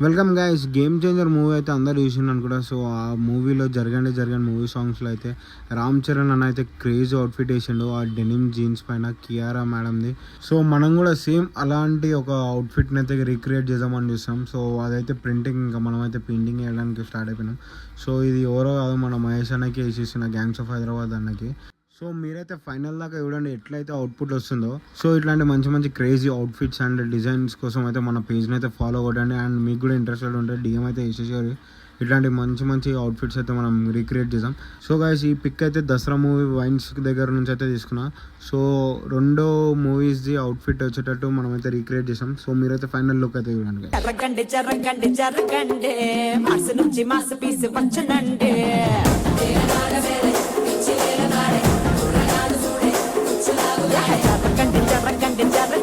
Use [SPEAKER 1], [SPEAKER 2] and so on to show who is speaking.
[SPEAKER 1] Welcome guys. Game changer movie అయితే అందరు చూసిండ్రు కూడా. సో ఆ మూవీలో జరగని మూవీ సాంగ్స్లో అయితే రామ్ చరణ్ అన్న అయితే క్రేజీ అవుట్ఫిట్ వేసిండు ఆ డెనిమ్ జీన్స్ పైన కియారా మేడంది. సో మనం కూడా సేమ్ అలాంటి ఒక అవుట్ఫిట్ని అయితే రీక్రియేట్ చేద్దామని చూస్తాం. సో అదైతే ప్రింటింగ్ ఇంకా మనం అయితే పెయింటింగ్ వేయడానికి స్టార్ట్ అయిపోయినాం. సో ఇది ఎవరో కాదు, మన మహేష్ అన్నకి వేసేసిన గ్యాంగ్స్ ఆఫ్ హైదరాబాద్ అన్నకి. సో మీరైతే ఫైనల్ దాకా చూడండి ఎట్లయితే అవుట్పుట్ వస్తుందో. సో ఇట్లాంటి మంచి మంచి క్రేజీ అవుట్ఫిట్స్ అండ్ డిజైన్స్ కోసం అయితే మన పేజ్ని అయితే ఫాలో కొట్టండి. అండ్ మీకు కూడా ఇంట్రెస్టెడ్ ఉంటే డిఎం అయితే వేసేసారు. ఇట్లాంటి మంచి మంచి అవుట్ఫిట్స్ అయితే మనం రీక్రియేట్ చేద్దాం. సో గైస్, ఈ పిక్ అయితే దసరా మూవీ వైన్స్ దగ్గర నుంచి అయితే తీసుకున్నా. సో రెండో మూవీస్ది అవుట్ఫిట్ వచ్చేటట్టు మనం అయితే రీక్రియేట్ చేసాం. సో మీరైతే ఫైనల్ లుక్ అయితే చూడండి.
[SPEAKER 2] జరగండి